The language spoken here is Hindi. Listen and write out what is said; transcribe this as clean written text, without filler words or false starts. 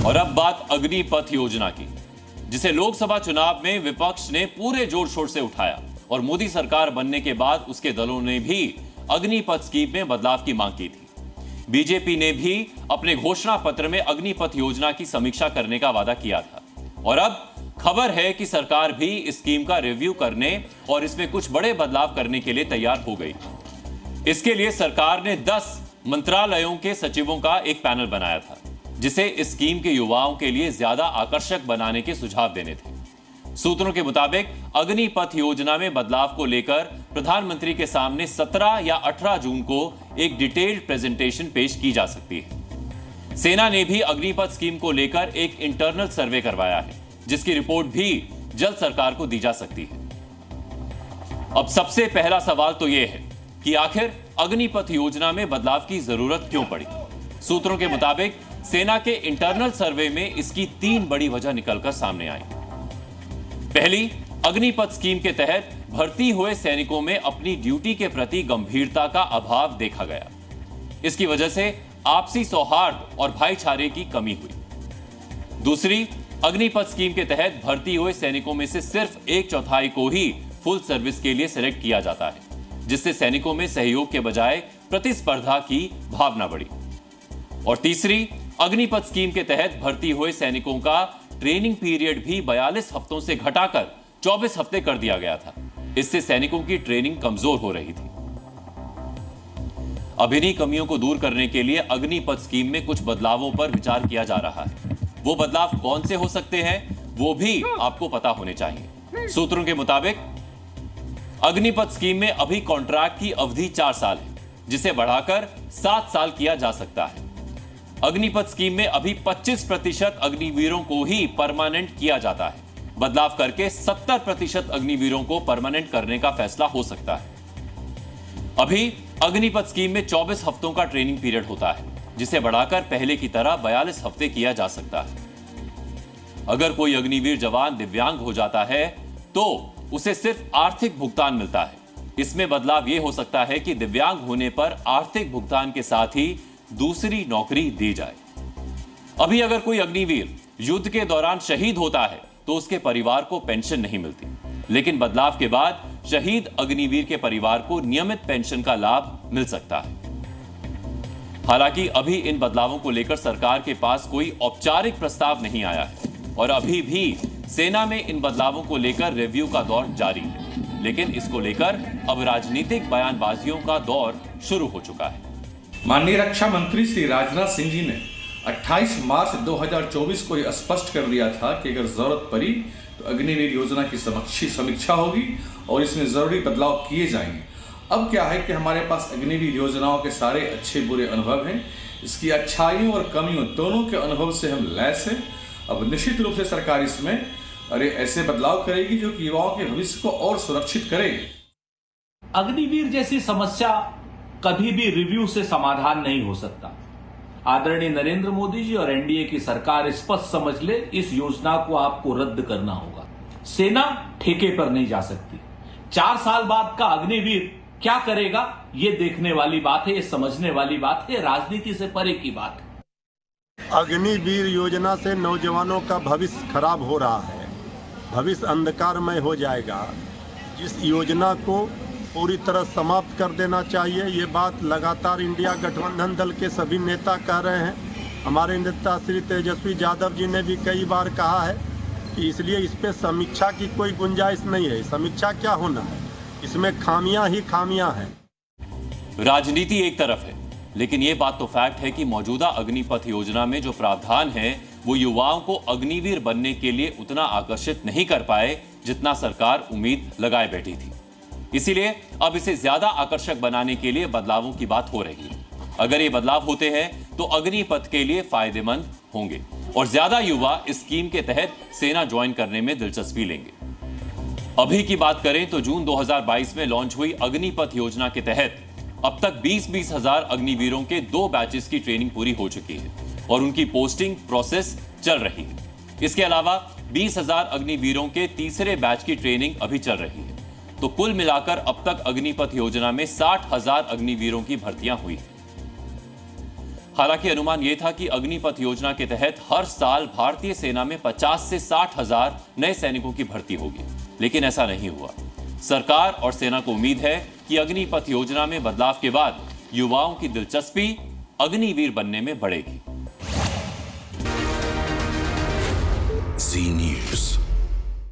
और अब बात अग्निपथ योजना की, जिसे लोकसभा चुनाव में विपक्ष ने पूरे जोर शोर से उठाया और मोदी सरकार बनने के बाद उसके दलों ने भी अग्निपथ स्कीम में बदलाव की मांग की थी। बीजेपी ने भी अपने घोषणा पत्र में अग्निपथ योजना की समीक्षा करने का वादा किया था और अब खबर है कि सरकार भी इस स्कीम का रिव्यू करने और इसमें कुछ बड़े बदलाव करने के लिए तैयार हो गई। इसके लिए सरकार ने 10 मंत्रालयों के सचिवों का एक पैनल बनाया था, जिसे इस स्कीम के युवाओं के लिए ज्यादा आकर्षक बनाने के सुझाव देने थे। सूत्रों के मुताबिक अग्निपथ योजना में बदलाव को लेकर प्रधानमंत्री के सामने 17 या 18 जून को एक डिटेल्ड प्रेजेंटेशन पेश की जा सकती है। सेना ने भी अग्निपथ स्कीम को लेकर एक इंटरनल सर्वे करवाया है, जिसकी रिपोर्ट भी जल्द सरकार को दी जा सकती है। अब सबसे पहला सवाल तो यह है कि आखिर अग्निपथ योजना में बदलाव की जरूरत क्यों पड़ी। सूत्रों के मुताबिक सेना के इंटरनल सर्वे में इसकी 3 बड़ी वजह निकलकर सामने आई। पहली, अग्निपथ स्कीम के तहत भर्ती हुए सैनिकों में अपनी ड्यूटी के प्रति गंभीरता का अभाव देखा गया। इसकी वजह से आपसी सौहार्द और भाईचारे की कमी हुई। दूसरी, अग्निपथ स्कीम के तहत भर्ती हुए सैनिकों में से सिर्फ 1/4 को ही फुल सर्विस के लिए सिलेक्ट किया जाता है, जिससे सैनिकों में सहयोग के बजाय प्रतिस्पर्धा की भावना बढ़ी। और तीसरी, अग्निपथ स्कीम के तहत भर्ती हुए सैनिकों का ट्रेनिंग पीरियड भी 42 हफ्तों से घटाकर 24 हफ्ते कर दिया गया था। इससे सैनिकों की ट्रेनिंग कमजोर हो रही थी। अब इन्हीं कमियों को दूर करने के लिए अग्निपथ स्कीम में कुछ बदलावों पर विचार किया जा रहा है। वो बदलाव कौन से हो सकते हैं, वो भी आपको पता होने चाहिए। सूत्रों के मुताबिक अग्निपथ स्कीम में अभी कॉन्ट्रैक्ट की अवधि 4 साल है, जिसे बढ़ाकर 7 साल किया जा सकता है। अग्निपथ स्कीम में अभी 25% अग्निवीरों को ही परमानेंट किया जाता है। बदलाव करके 70% अग्निवीरों को परमानेंट करने का फैसला हो सकता है। अभी अग्निपथ स्कीम में 24 हफ्तों का ट्रेनिंग पीरियड होता है, जिसे बढ़ाकर पहले की तरह 42 हफ्ते किया जा सकता है। अगर कोई अग्निवीर जवान दिव्यांग हो जाता है तो उसे सिर्फ आर्थिक भुगतान मिलता है। इसमें बदलाव यह हो सकता है कि दिव्यांग होने पर आर्थिक भुगतान के साथ ही दूसरी नौकरी दी जाए। अभी अगर कोई अग्निवीर युद्ध के दौरान शहीद होता है तो उसके परिवार को पेंशन नहीं मिलती, लेकिन बदलाव के बाद शहीद अग्निवीर के परिवार को नियमित पेंशन का लाभ मिल सकता है। हालांकि अभी इन बदलावों को लेकर सरकार के पास कोई औपचारिक प्रस्ताव नहीं आया है और अभी भी सेना में इन बदलावों को लेकर रिव्यू का दौर जारी है, लेकिन इसको लेकर अब राजनीतिक बयानबाजियों का दौर शुरू हो चुका है। माननीय रक्षा मंत्री श्री राजनाथ सिंह जी ने 28 मार्च 2024 को यह स्पष्ट कर दिया था कि अगर जरूरत पड़ी तो अग्निवीर योजना की समीक्षा होगी और इसमें जरूरी बदलाव किए जाएंगे। अब क्या है कि हमारे पास अग्निवीर योजनाओं के सारे अच्छे बुरे अनुभव हैं। इसकी अच्छाइयों और कमियों दोनों के अनुभव से हम लैस हैं। अब निश्चित रूप से सरकार इसमें ऐसे बदलाव करेगी जो कि युवाओं के भविष्य को और सुरक्षित करेगी। अग्निवीर जैसी समस्या कभी भी रिव्यू से समाधान नहीं हो सकता। आदरणीय नरेंद्र मोदी जी और एनडीए की सरकार स्पष्ट समझ ले, इस योजना को आपको रद्द करना होगा। सेना ठेके पर नहीं जा सकती। 4 साल बाद का अग्निवीर क्या करेगा, ये देखने वाली बात है, ये समझने वाली बात है, राजनीति से परे की बात है। अग्निवीर योजना से नौजवानों का भविष्य खराब हो रहा है, भविष्य अंधकारमय हो जाएगा। इस योजना को पूरी तरह समाप्त कर देना चाहिए। ये बात लगातार इंडिया गठबंधन दल के सभी नेता कह रहे हैं। हमारे नेता श्री तेजस्वी यादव जी ने भी कई बार कहा है कि इसलिए इस पे समीक्षा की कोई गुंजाइश नहीं है। समीक्षा क्या होना है, इसमें खामियां ही खामियां हैं। राजनीति एक तरफ है, लेकिन यह बात तो फैक्ट है कि मौजूदा अग्निपथ योजना में जो प्रावधान है वो युवाओं को अग्निवीर बनने के लिए उतना आकर्षित नहीं कर पाए जितना सरकार उम्मीद लगाए बैठी थी। इसीलिए अब इसे ज्यादा आकर्षक बनाने के लिए बदलावों की बात हो रही है। अगर ये बदलाव होते हैं तो अग्निपथ के लिए फायदेमंद होंगे और ज्यादा युवा इस स्कीम के तहत सेना ज्वाइन करने में दिलचस्पी लेंगे। अभी की बात करें तो जून 2022 में लॉन्च हुई अग्निपथ योजना के तहत अब तक 20-20 हजार अग्निवीरों के 2 बैचेस की ट्रेनिंग पूरी हो चुकी है और उनकी पोस्टिंग प्रोसेस चल रही है। इसके अलावा 20,000 अग्निवीरों के तीसरे बैच की ट्रेनिंग अभी चल रही है। तो कुल मिलाकर अब तक अग्निपथ योजना में 60,000 अग्निवीरों की भर्तियां हुई हैं। हालांकि अनुमान यह था कि अग्निपथ योजना के तहत हर साल भारतीय सेना में 50 से 60 हजार नए सैनिकों की भर्ती होगी, लेकिन ऐसा नहीं हुआ। सरकार और सेना को उम्मीद है कि अग्निपथ योजना में बदलाव के बाद युवाओं की दिलचस्पी अग्निवीर बनने में बढ़ेगी। Zee News.